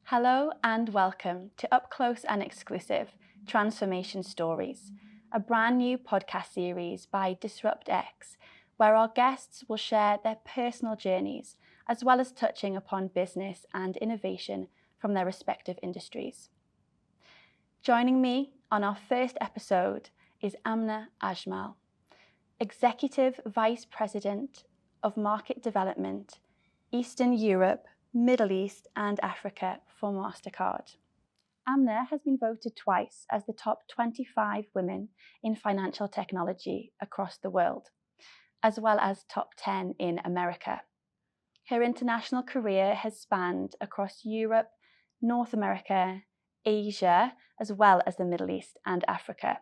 Hello and welcome to Upclose and Exclusive Transformation Stories, a brand new podcast series by DisruptX, where our guests will share their personal journeys as well as touching upon business and innovation from their respective industries. Joining me on our first episode is Amnah Ajmal, Executive Vice President of Market Development, Eastern Europe, Middle East and Africa for Mastercard. Amnah has been voted twice as the top 25 women in financial technology across the world, as well as top 10 in America. Her international career has spanned across Europe, North America, Asia, as well as the Middle East and Africa,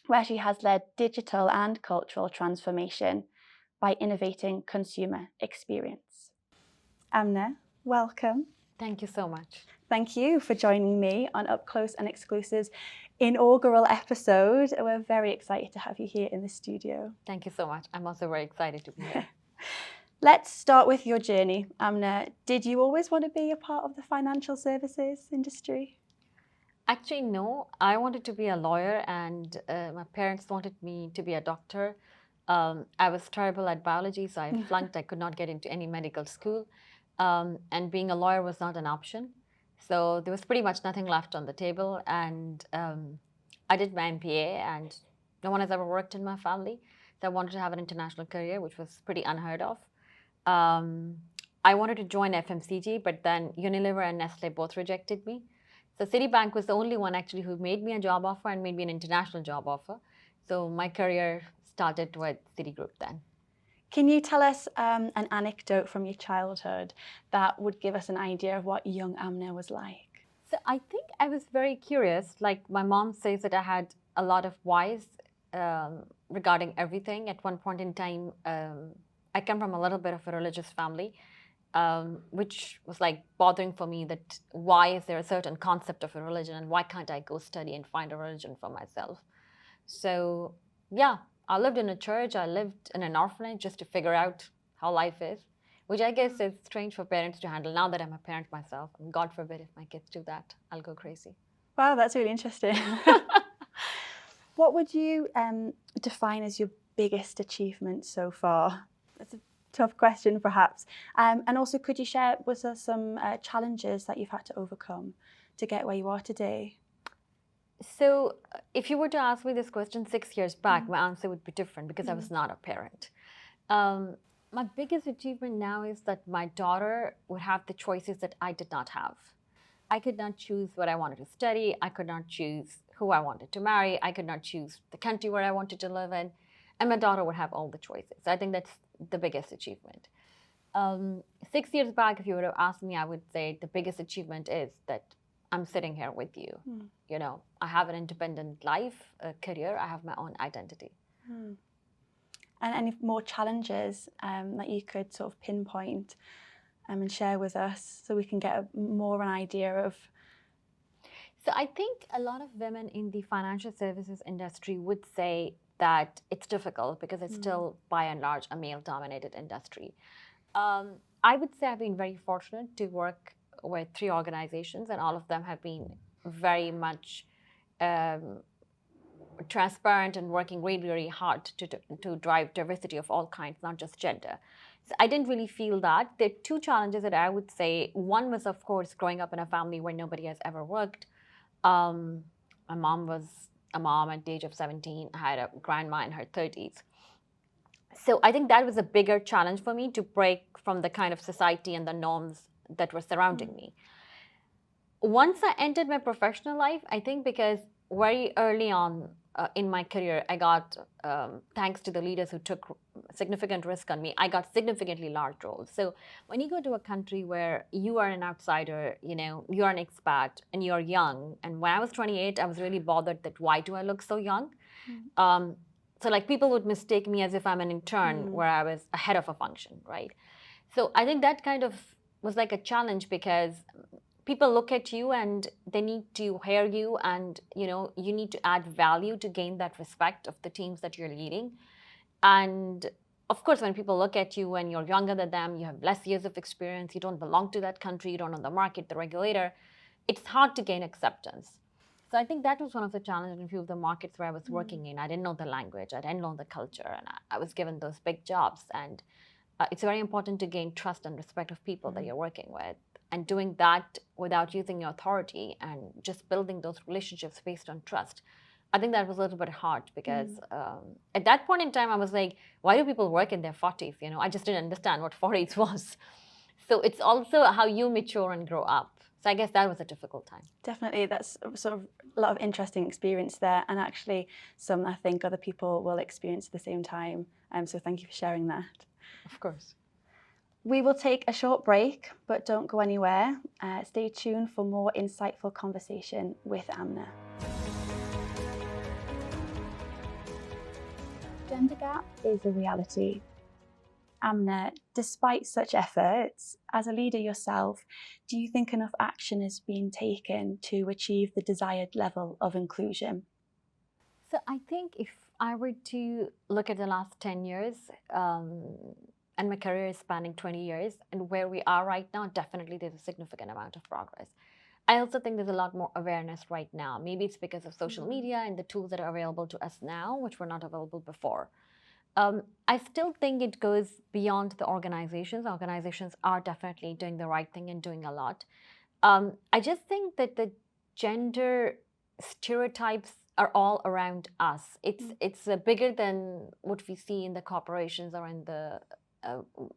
where she has led digital and cultural transformation by innovating consumer experience. Amnah, welcome. Thank you so much. Thank you for joining me on Upclose and Exclusive's inaugural episode. We're very excited to have you here in the studio. Thank you so much. I'm also very excited to be here. Let's start with your journey, Amnah. Did you always want to be a part of the financial services industry? Actually, no. I wanted to be a lawyer, and my parents wanted me to be a doctor. I was terrible at biology, so I flunked. I could not get into any medical school. And being a lawyer was not an option. So there was pretty much nothing left on the table. And I did my MBA, and no one has ever worked in my family. So I wanted to have an international career, which was pretty unheard of. I wanted to join FMCG, but then Unilever and Nestle both rejected me. So Citibank was the only one actually who made me a job offer and made me an international job offer. So my career started with Citigroup then. Can you tell us an anecdote from your childhood that would give us an idea of what young Amnah was like? So I think I was very curious. Like my mom says that I had a lot of whys regarding everything. At one point in time, I come from a little bit of a religious family, which was like bothering for me that why is there a certain concept of a religion and why can't I go study and find a religion for myself? So yeah, I lived in a church, I lived in an orphanage just to figure out how life is, which I guess is strange for parents to handle now that I'm a parent myself. And God forbid if my kids do that, I'll go crazy. Wow, that's really interesting. What would you define as your biggest achievement so far? That's a tough question, perhaps. And also, could you share with us some challenges that you've had to overcome to get where you are today? So if you were to ask me this question 6 years back, my answer would be different because I was not a parent. My biggest achievement now is that my daughter would have the choices that I did not have. I could not choose what I wanted to study. I could not choose who I wanted to marry. I could not choose the country where I wanted to live in. And my daughter would have all the choices. I think that's the biggest achievement. 6 years back, if you would have asked me, I would say the biggest achievement is that I'm sitting here with you. You know, I have an independent life, a career. I have my own identity. And any more challenges that you could sort of pinpoint and share with us so we can get more of an idea of? So I think a lot of women in the financial services industry would say that it's difficult because it's still, by and large, a male-dominated industry. I would say I've been very fortunate to work with 3 organizations, and all of them have been very much transparent and working really, really hard to drive diversity of all kinds, not just gender. So I didn't really feel that. There are 2 challenges that I would say. One was, of course, growing up in a family where nobody has ever worked. My mom was a mom at the age of 17. I had a grandma in her 30s. So I think that was a bigger challenge for me to break from the kind of society and the norms that were surrounding me. Once I entered my professional life, I think because very early on in my career, I got, thanks to the leaders who took significant risk on me, I got significantly large roles. So when you go to a country where you are an outsider, you know, you're an expat and you're young. And when I was 28, I was really bothered that why do I look so young? So like people would mistake me as if I'm an intern where I was a head of a function, right? So I think that kind of was like a challenge because people look at you and they need to hear you, and you know you need to add value to gain that respect of the teams that you're leading. And of course, when people look at you and you're younger than them, you have less years of experience, you don't belong to that country, you don't know the market, the regulator, it's hard to gain acceptance. So I think that was one of the challenges in a few of the markets where I was working in. I didn't know the language, I didn't know the culture, and I was given those big jobs. And it's very important to gain trust and respect of people that you're working with. And doing that without using your authority and just building those relationships based on trust. I think that was a little bit hard because at that point in time, I was like, why do people work in their 40s? You know, I just didn't understand what 40s was. So it's also how you mature and grow up. So I guess that was a difficult time. Definitely, that's sort of a lot of interesting experience there, and actually some I think other people will experience at the same time. So thank you for sharing that. Of course. We will take a short break, but don't go anywhere. Stay tuned for more insightful conversation with Amnah. Gender gap is a reality. Amnah, despite such efforts, as a leader yourself, do you think enough action is being taken to achieve the desired level of inclusion? So I think if I were to look at the last 10 years, and my career is spanning 20 years, and where we are right now, definitely there's a significant amount of progress. I also think there's a lot more awareness right now. Maybe it's because of social media and the tools that are available to us now, which were not available before. I still think it goes beyond the organizations. Organizations are definitely doing the right thing and doing a lot. I just think that the gender stereotypes are all around us. It's bigger than what we see in the corporations or in the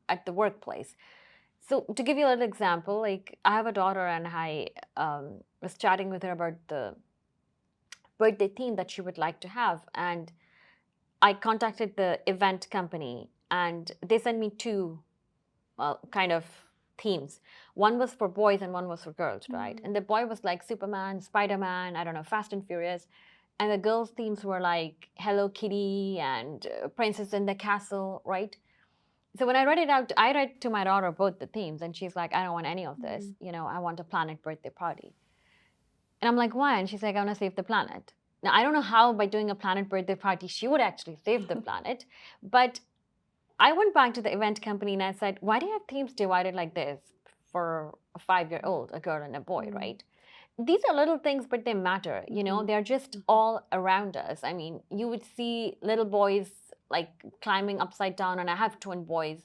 at the workplace. So to give you a little example, like I have a daughter, and I was chatting with her about the birthday theme that she would like to have, and I contacted the event company, and they sent me two kind of themes. One was for boys and one was for girls, right? And the boy was like Superman, Spider-Man, I don't know, Fast and Furious. And the girls' themes were like Hello Kitty and Princess in the Castle, right? So when I read it out, I read to my daughter both the themes, and she's like, I don't want any of this. You know, I want a planet birthday party. And I'm like, why? And she's like, I want to save the planet. Now, I don't know how by doing a planet birthday party, she would actually save the planet. But I went back to the event company and I said, why do you have themes divided like this for a 5-year-old, a girl and a boy, right? These are little things, but they matter. You know, they're just all around us. I mean, you would see little boys like climbing upside down, and I have twin boys.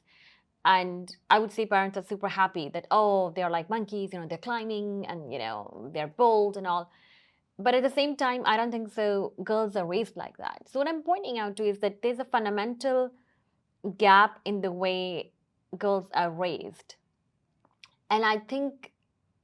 And I would see parents are super happy that, oh, they're like monkeys, you know, they're climbing and, you know, they're bold and all. But at the same time, I don't think so girls are raised like that. So what I'm pointing out to is that there's a fundamental gap in the way girls are raised. And I think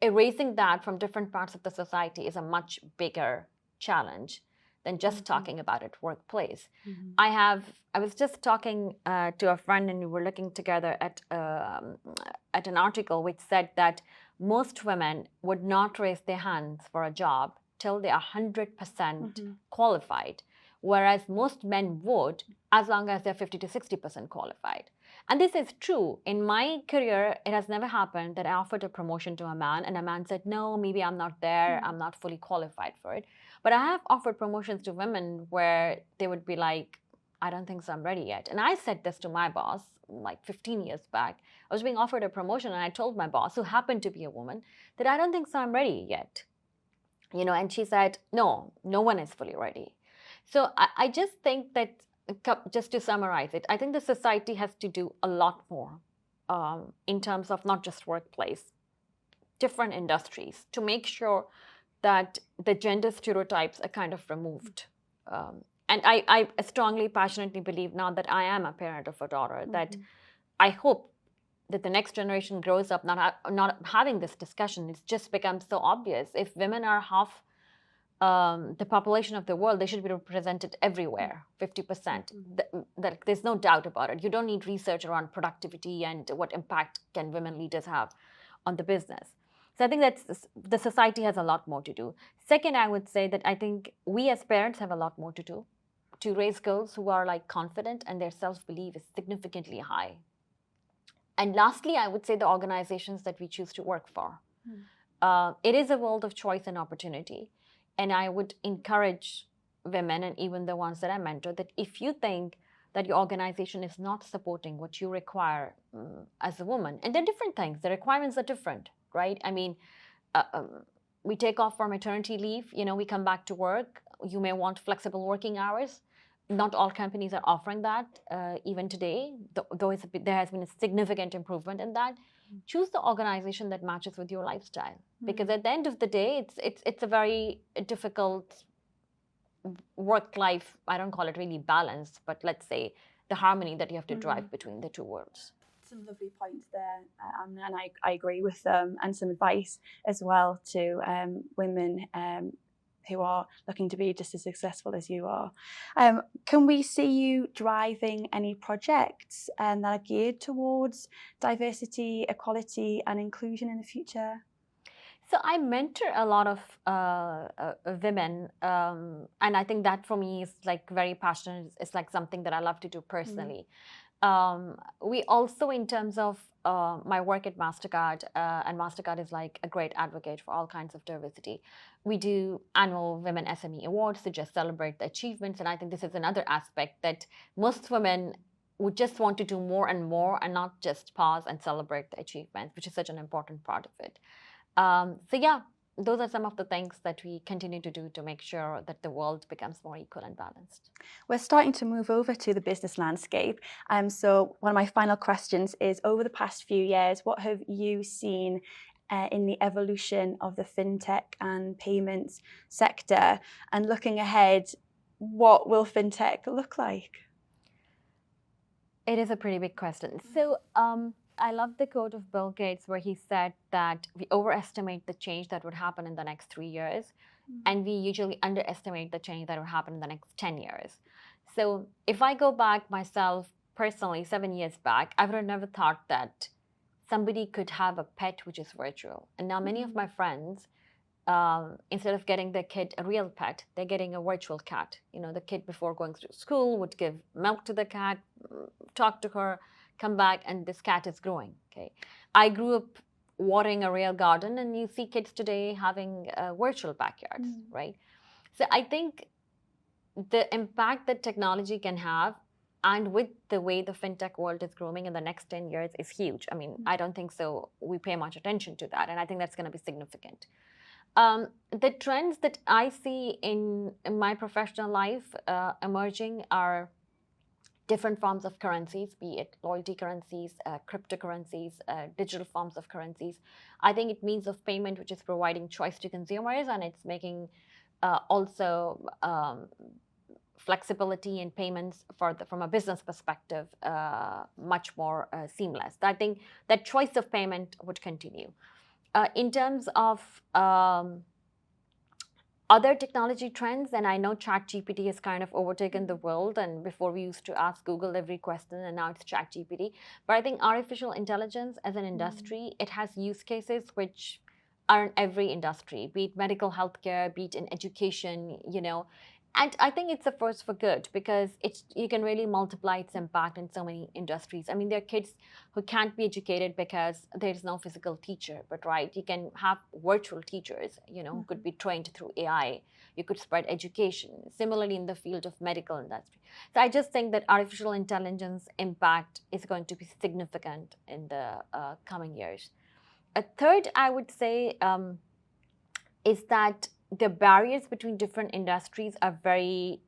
erasing that from different parts of the society is a much bigger challenge than just talking about it workplace. I was just talking to a friend, and we were looking together at an article which said that most women would not raise their hands for a job till they are 100% qualified, whereas most men would as long as they're 50 to 60% qualified. And this is true. In my career, it has never happened that I offered a promotion to a man and a man said, no, maybe I'm not there, I'm not fully qualified for it. But I have offered promotions to women where they would be like, I don't think so, I'm ready yet. And I said this to my boss like 15 years back. I was being offered a promotion, and I told my boss, who happened to be a woman, that I don't think so, I'm ready yet. You know, and she said, no, no one is fully ready. So I just think that, just to summarize it, I think the society has to do a lot more in terms of not just workplace, different industries, to make sure that the gender stereotypes are kind of removed. And I strongly, passionately believe, now that I am a parent of a daughter, that I hope that the next generation grows up not having this discussion. It's just become so obvious. If women are half the population of the world, they should be represented everywhere, 50%. That there's no doubt about it. You don't need research around productivity and what impact can women leaders have on the business. So I think that the society has a lot more to do. Second, I would say that I think we as parents have a lot more to do to raise girls who are like confident and their self-belief is significantly high. And lastly, I would say the organizations that we choose to work for. It is a world of choice and opportunity. And I would encourage women, and even the ones that I mentor, that if you think that your organization is not supporting what you require as a woman. And they're different things. The requirements are different, right? I mean, we take off for maternity leave, we come back to work. You may want flexible working hours. Not all companies are offering that even today, though there has been a significant improvement in that. Choose the organization that matches with your lifestyle, because at the end of the day, it's a very difficult work-life, I don't call it really balance, but let's say the harmony that you have to drive between the two worlds. Some lovely points there, Amnah, and I agree with them, and some advice as well to women who are looking to be just as successful as you are. Can we see you driving any projects that are geared towards diversity, equality, and inclusion in the future? So I mentor a lot of women, and I think that for me is like very passionate. It's like something that I love to do personally. We also, in terms of my work at Mastercard, and Mastercard is like a great advocate for all kinds of diversity. We do annual Women SME Awards to just celebrate the achievements, and I think this is another aspect that most women would just want to do more and not just pause and celebrate the achievements, which is such an important part of it. So yeah, those are some of the things that we continue to do to make sure that the world becomes more equal and balanced. We're starting to move over to the business landscape. So one of my final questions is, over the past few years, what have you seen in the evolution of the FinTech and payments sector? And looking ahead, what will FinTech look like? It is a pretty big question. So I love the quote of Bill Gates where he said that we overestimate the change that would happen in the next 3 years, and we usually underestimate the change that will happen in the next 10 years. So if I go back myself personally, 7 years back, I would have never thought that somebody could have a pet which is virtual. And now many of my friends, instead of getting their kid a real pet, they're getting a virtual cat. The kid before going to school would give milk to the cat, talk to her, come back, and this cat is growing. Okay, I grew up watering a real garden, and you see kids today having virtual backyards, right? So I think the impact that technology can have, and with the way the fintech world is growing in the next 10 years, is huge. I mean, I don't think so we pay much attention to that, and I think that's going to be significant. The trends that I see in my professional life emerging are different forms of currencies, be it loyalty currencies, cryptocurrencies, digital forms of currencies. I think it means of payment which is providing choice to consumers, and it's making also flexibility in payments from a business perspective much more seamless. I think that choice of payment would continue. In terms of other technology trends, and I know ChatGPT has kind of overtaken the world, and before we used to ask Google every question, and now it's ChatGPT. But I think artificial intelligence as an industry, it has use cases which are in every industry, be it medical healthcare, be it in education, And I think it's a force for good, because you can really multiply its impact in so many industries. I mean, there are kids who can't be educated because there's no physical teacher, but right, you can have virtual teachers, who could be trained through AI. You could spread education. Similarly, in the field of medical industry. So I just think that artificial intelligence impact is going to be significant in the coming years. A third, I would say, is that the barriers between different industries are very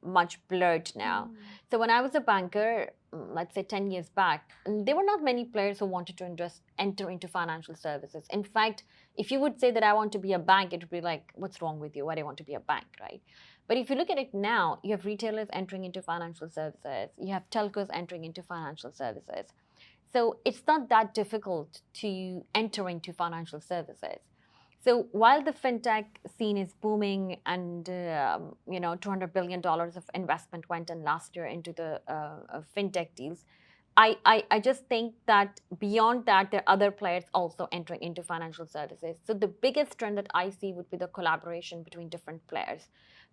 much blurred now. So when I was a banker, let's say 10 years back, there were not many players who wanted to enter into financial services. In fact, if you would say that I want to be a bank, it would be like, what's wrong with you? Why do you want to be a bank, right? But if you look at it now, you have retailers entering into financial services. You have telcos entering into financial services. So it's not that difficult to enter into financial services. So while the fintech scene is booming, and $200 billion of investment went in last year into the fintech deals, I just think that beyond that, there are other players also entering into financial services. So the biggest trend that I see would be the collaboration between different players,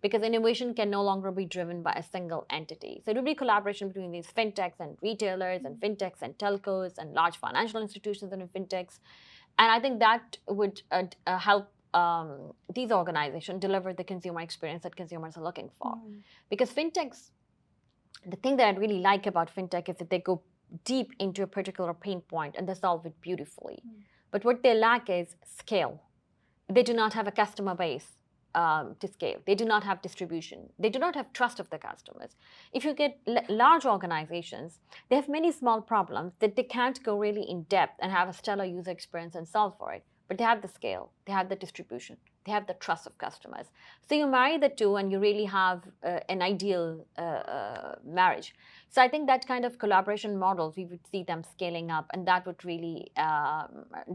because innovation can no longer be driven by a single entity. So it would be collaboration between these fintechs and retailers, and fintechs and telcos, and large financial institutions and fintechs. And I think that would help these organizations deliver the consumer experience that consumers are looking for. Because fintechs The thing that I really like about FinTech is that they go deep into a particular pain point and they solve it beautifully. But what they lack is scale. They do not have a customer base to scale. They do not have distribution. They do not have trust of the customers. If you get large organizations, they have many small problems that they can't go really in depth and have a stellar user experience and solve for it. But they have the scale, they have the distribution, they have the trust of customers. So you marry the two and you really have an ideal marriage. So I think that kind of collaboration models, we would see them scaling up, and that would really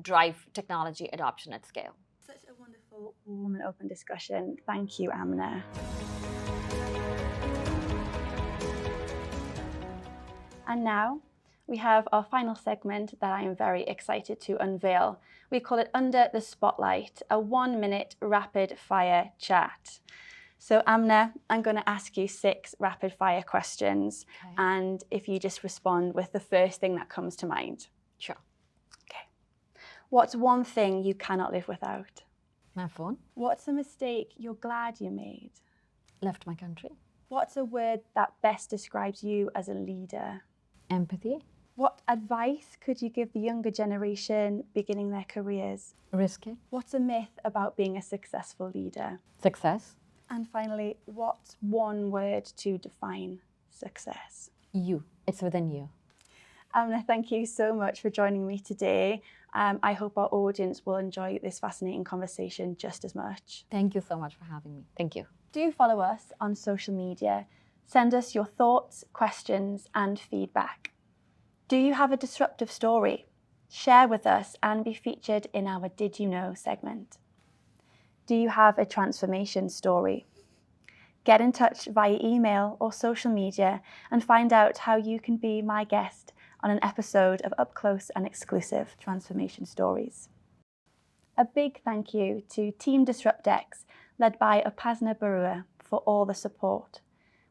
drive technology adoption at scale. Such a wonderful, warm and open discussion. Thank you, Amnah. And now we have our final segment that I am very excited to unveil. We call it Under the Spotlight, a 1-minute rapid fire chat. So Amnah, I'm going to ask you 6 rapid fire questions. Okay. And if you just respond with the first thing that comes to mind. Sure. Okay. What's one thing you cannot live without? My phone. What's a mistake you're glad you made? Left my country. What's a word that best describes you as a leader? Empathy. What advice could you give the younger generation beginning their careers? Risk it. What's a myth about being a successful leader? Success. And finally, what's one word to define success? You. It's within you. Amnah, thank you so much for joining me today. I hope our audience will enjoy this fascinating conversation just as much. Thank you so much for having me. Thank you. Do follow us on social media. Send us your thoughts, questions, and feedback. Do you have a disruptive story? Share with us and be featured in our Did You Know segment. Do you have a transformation story? Get in touch via email or social media and find out how you can be my guest on an episode of Upclose and Exclusive Transformation Stories. A big thank you to Team DisruptX, led by Upasna Barua, for all the support.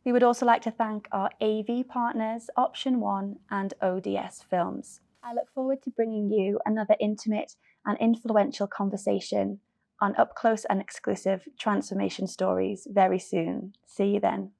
We would also like to thank our AV partners, Option One and ODS Films. I look forward to bringing you another intimate and influential conversation on Upclose and Exclusive Transformation Stories very soon. See you then.